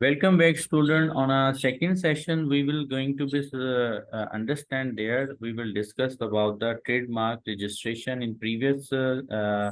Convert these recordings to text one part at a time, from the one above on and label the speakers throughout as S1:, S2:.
S1: Welcome back, student. On our second session, we will going to be understand there. We will discuss about the trademark registration. In previous uh,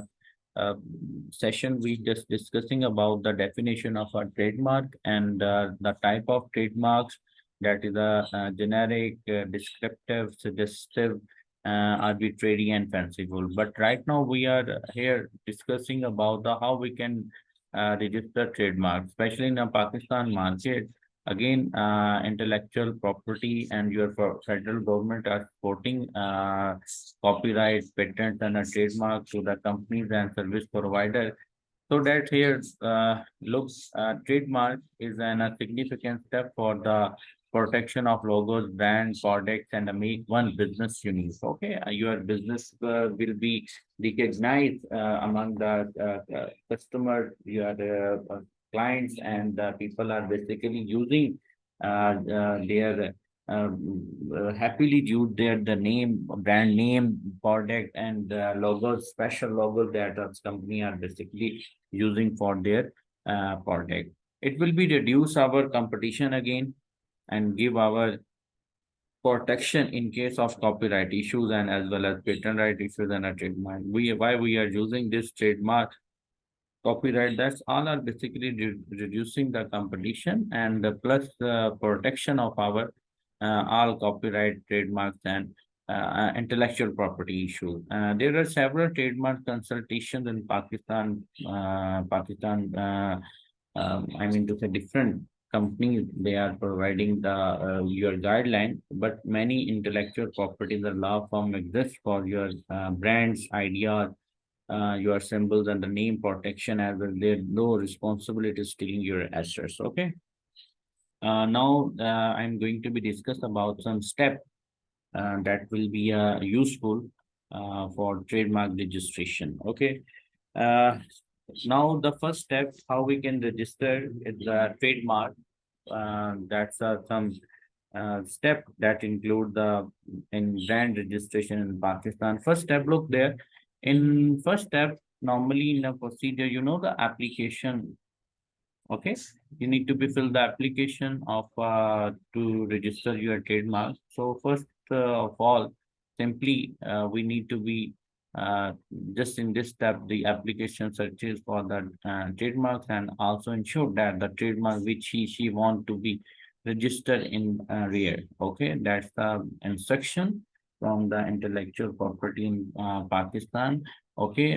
S1: session, we just discussing about the definition of a trademark and the type of trademarks, that is a generic, descriptive, suggestive, arbitrary, and fanciful. But right now, we are here discussing about the how we can register trademark, especially in the Pakistan market. Again, intellectual property and your federal government are supporting copyright, patents, and a trademark to the companies and service provider. So that here looks trademark is a significant step for the protection of logos, brands, products, and make one business unique. Okay, your business will be recognized among the customers, your clients, and people are basically using their happily use the name, brand name, product, and logos, special logos that our company are basically using for their product. It will be reduce our competition again and give our protection in case of copyright issues and as well as patent right issues and a trademark. Why we are using this trademark copyright, that's all are basically reducing the competition and plus protection of our all copyright trademarks and intellectual property issues. There are several trademark consultations in Pakistan. I mean to say different companies, they are providing the your guideline, but many intellectual properties, the law firm exists for your brands, ideas, your symbols, and the name protection as well. There's no responsibility stealing your assets. Okay. Now I'm going to be discuss about some step that will be useful for trademark registration. Okay. Uh, Now the first step, how we can register is the trademark. That's some step that include the in brand registration in Pakistan. First step, look there. In first step, normally in a procedure, the application. Okay, you need to be fill the application of to register your trademark. So first of all, simply we need to be uh, just in this step the application searches for the trademarks and also ensure that the trademark which she want to be registered in rear. Okay, that's the instruction from the intellectual property in Pakistan. Okay,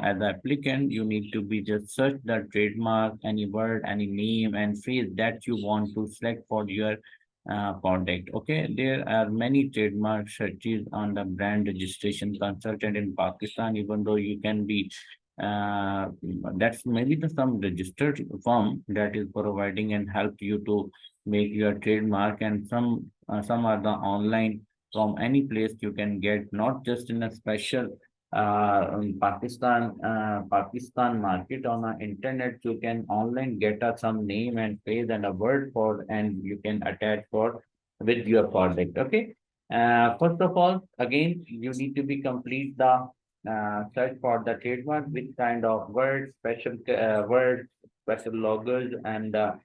S1: as the applicant, you need to be just search the trademark, any word, any name, and phrase that you want to select for your product. Okay, there are many trademark searches on the brand registration consultant in Pakistan, even though you can be that's maybe the some registered firm that is providing and help you to make your trademark, and some are the online from any place you can get, not just in a special in Pakistan market on the internet. You can online get some name and phrase and a word for, and you can attach for with your product. Okay. First of all, again, you need to be complete the search for the trademark, which kind of words, special logos, and a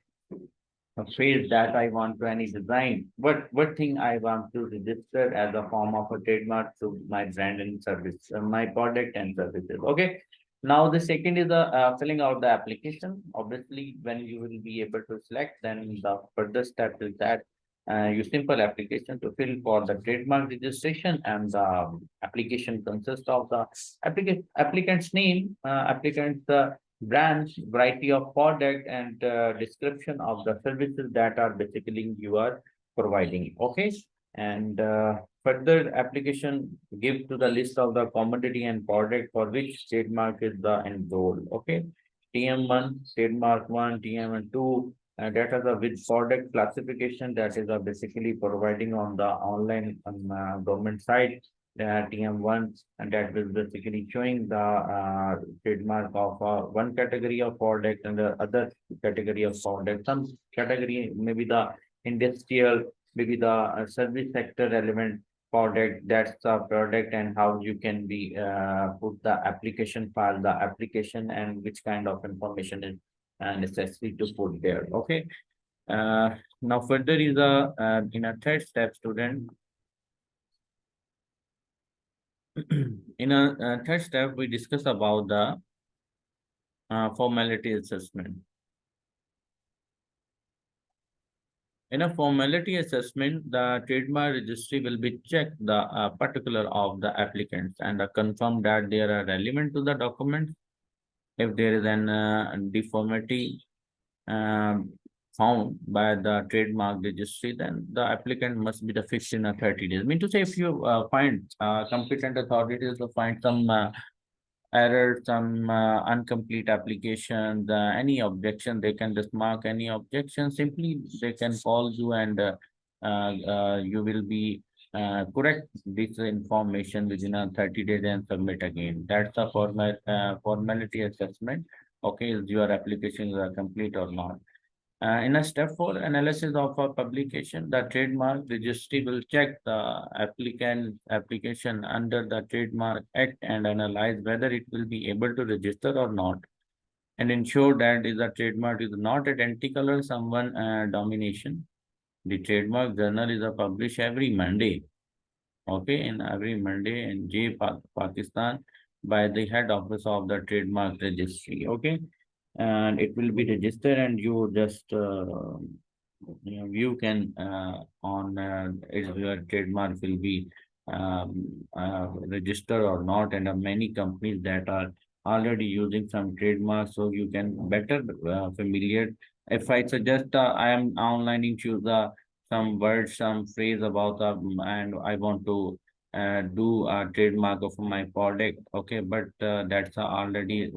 S1: phrase that I want to any design. What thing I want to register as a form of a trademark to my brand and service, my product and services. Okay. Now the second is the filling out the application. Obviously, when you will be able to select, then the further step is that you simple application to fill for the trademark registration, and the application consists of the applicant's name, applicant's brands, variety of product, and description of the services that are basically you are providing. Okay. And further application give to the list of the commodity and product for which trademark is the enrolled. Okay. TM1, trademark 1, TM2, that is a with product classification that is basically providing on the online government site, TM1, and that will basically showing the trademark of one category of product and the other category of product. Some category, maybe the industrial, maybe the service sector relevant product, that's the product, and how you can be put the application file, the application, and which kind of information is necessary to put there. Okay. Now further is a in a third step, student. In a third step, we discuss about the formality assessment. In a formality assessment, the trademark registry will be checked the particular of the applicants and confirm that they are relevant to the documents. If there is an deformity um, found by the trademark registry, then the applicant must be the fixed in a 30 days. I mean to say, if you find competent authorities to find some error, some incomplete application, any objection, they can just mark any objection. Simply, they can call you and you will be correct this information within a 30 days and submit again. That's a formality assessment. Okay, is your application complete or not? In a step 4 analysis of a publication, the trademark registry will check the applicant application under the Trademark Act and analyze whether it will be able to register or not, and ensure that the trademark is not identical or someone domination. The trademark journal is published every Monday. Okay, in every Monday in Pakistan by the head office of the trademark registry. Okay, and it will be registered, and you just you can on if your trademark will be registered or not, and many companies that are already using some trademarks, so you can better familiar. If I suggest I am online choose some words, some phrase about and I want to do a trademark of my product. Okay, but that's already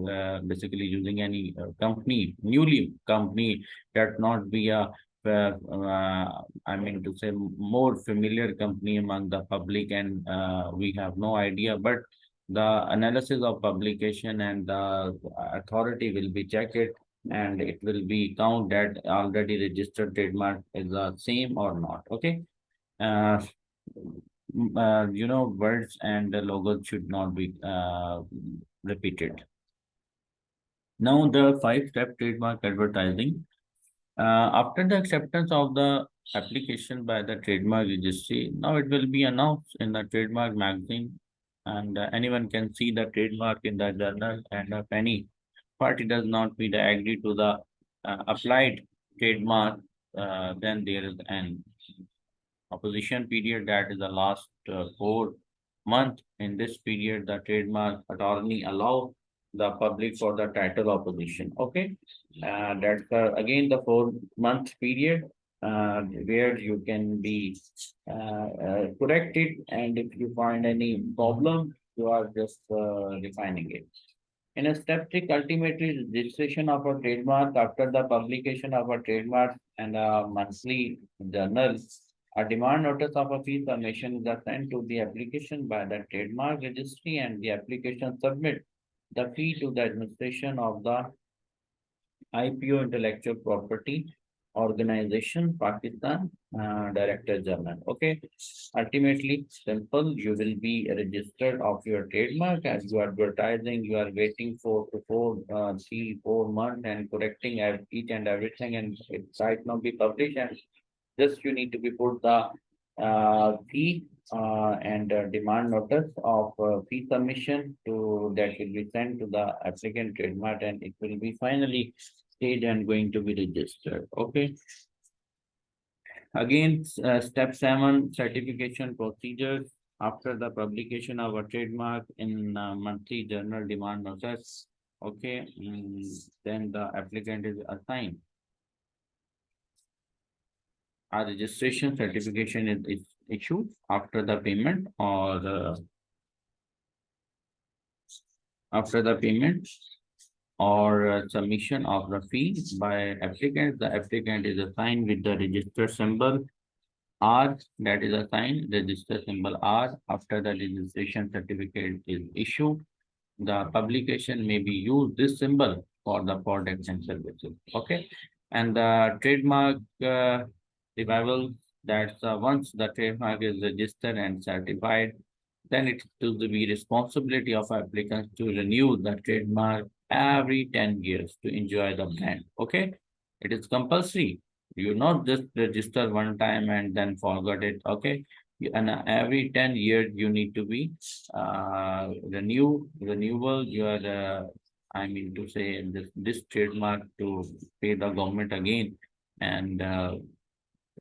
S1: basically using any company, newly company that not be a I mean to say more familiar company among the public, and we have no idea. But the analysis of publication and the authority will be checked it, and it will be count that already registered trademark is the same or not. Okay. Uh, words and the logos should not be repeated. Now the 5-step trademark advertising. After the acceptance of the application by the trademark registry, now it will be announced in the trademark magazine, and anyone can see the trademark in the journal, and if any party does not be the agree to the applied trademark, then there is an opposition period, that is the last 4 months. In this period, the trademark attorney allow the public for the title opposition. Okay, that's again the 4 month period where you can be corrected, and if you find any problem, you are just refining it. In a step 3, ultimately registration of a trademark after the publication of a trademark and a monthly journal. A demand notice of a fee submission is sent to the application by the trademark registry, and the application submit the fee to the administration of the IPO intellectual property organization, Pakistan, Director General. Okay. Ultimately, simple, you will be registered of your trademark as you are advertising, you are waiting for 3-4 months and correcting each and everything, and it might not be published, and just you need to be put the fee and demand notice of fee submission to that will be sent to the applicant trademark, and it will be finally staged and going to be registered. Okay. Again, step 7, certification procedures. After the publication of a trademark in monthly journal demand notice, okay, then the applicant is assigned a registration certification is issued after the payment, or after the payment or submission of the fee by applicant. The applicant is assigned with the register symbol R, that is assigned register symbol R. After the registration certificate is issued, the publication may be used this symbol for the products and services. Okay, and the trademark revival, that's once the trademark is registered and certified, then it will be responsibility of applicants to renew the trademark every 10 years to enjoy the brand. Okay, it is compulsory. You not just register one time and then forget it. Okay, and every 10 years you need to be renewable your I mean to say this trademark to pay the government again, and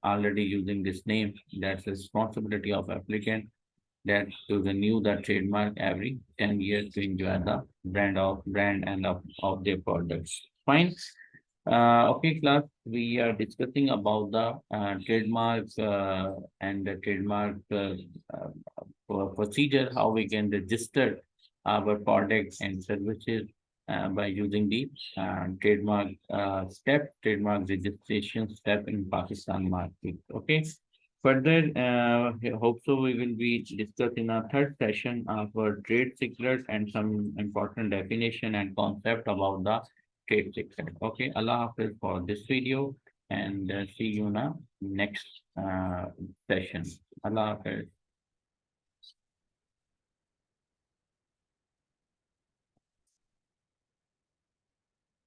S1: already using this name, that's the responsibility of applicant that to renew the trademark every 10 years to enjoy the brand and of their products. Fine. Okay, class, we are discussing about the trademarks and the trademark procedure, how we can register our products and services by using the trademark registration step in Pakistan market. Okay. Further, hope so we will be discussing our third session of our trade secret and some important definition and concept about the trade secret. Okay, Allah Hafiz for this video, and see you in our next session. Allah Hafiz.